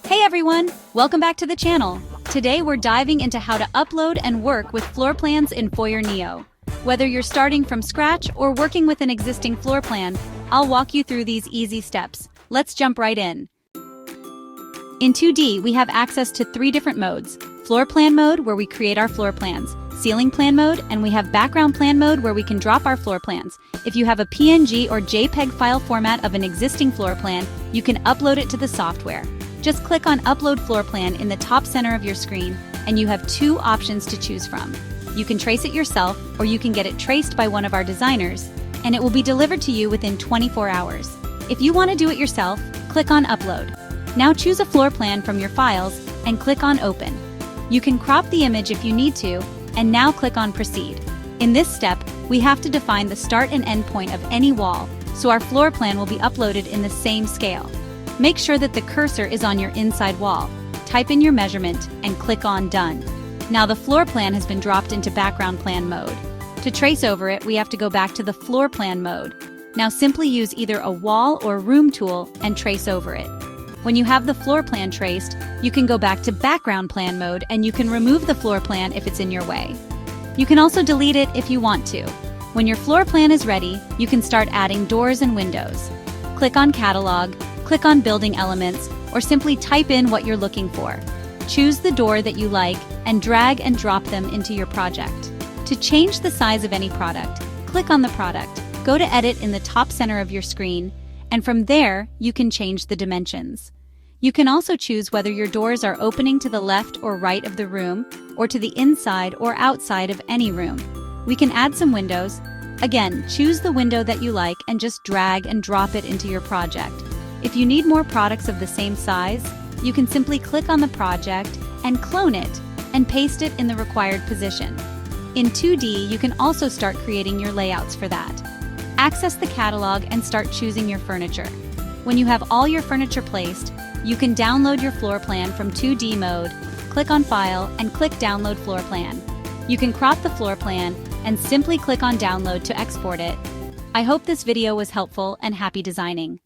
Hey everyone! Welcome back to the channel. Today we're diving into how to upload and work with floor plans in Foyr Neo. Whether you're starting from scratch or working with an existing floor plan, I'll walk you through these easy steps. Let's jump right in. In 2D, we have access to 3 different modes. Floor plan mode, where we create our floor plans. Ceiling plan mode, and we have background plan mode where we can drop our floor plans. If you have a PNG or JPEG file format of an existing floor plan, you can upload it to the software. Just click on Upload Floor Plan in the top center of your screen, and you have 2 options to choose from. You can trace it yourself, or you can get it traced by one of our designers, and it will be delivered to you within 24 hours. If you want to do it yourself, click on Upload. Now choose a floor plan from your files and click on Open. You can crop the image if you need to, and now click on Proceed. In this step, we have to define the start and end point of any wall, so our floor plan will be uploaded in the same scale. Make sure that the cursor is on your inside wall. Type in your measurement and click on Done. Now the floor plan has been dropped into background plan mode. To trace over it, we have to go back to the floor plan mode. Now simply use either a wall or room tool and trace over it. When you have the floor plan traced, you can go back to background plan mode and you can remove the floor plan if it's in your way. You can also delete it if you want to. When your floor plan is ready, you can start adding doors and windows. Click on Catalog, click on Building Elements, or simply type in what you're looking for. Choose the door that you like and drag and drop them into your project. To change the size of any product, click on the product, go to Edit in the top center of your screen, and from there, you can change the dimensions. You can also choose whether your doors are opening to the left or right of the room, or to the inside or outside of any room. We can add some windows. Again, choose the window that you like and just drag and drop it into your project. If you need more products of the same size, you can simply click on the project and clone it and paste it in the required position. In 2D, you can also start creating your layouts for that. Access the catalog and start choosing your furniture. When you have all your furniture placed, you can download your floor plan from 2D mode, click on File, and click Download Floor Plan. You can crop the floor plan and simply click on Download to export it. I hope this video was helpful and happy designing.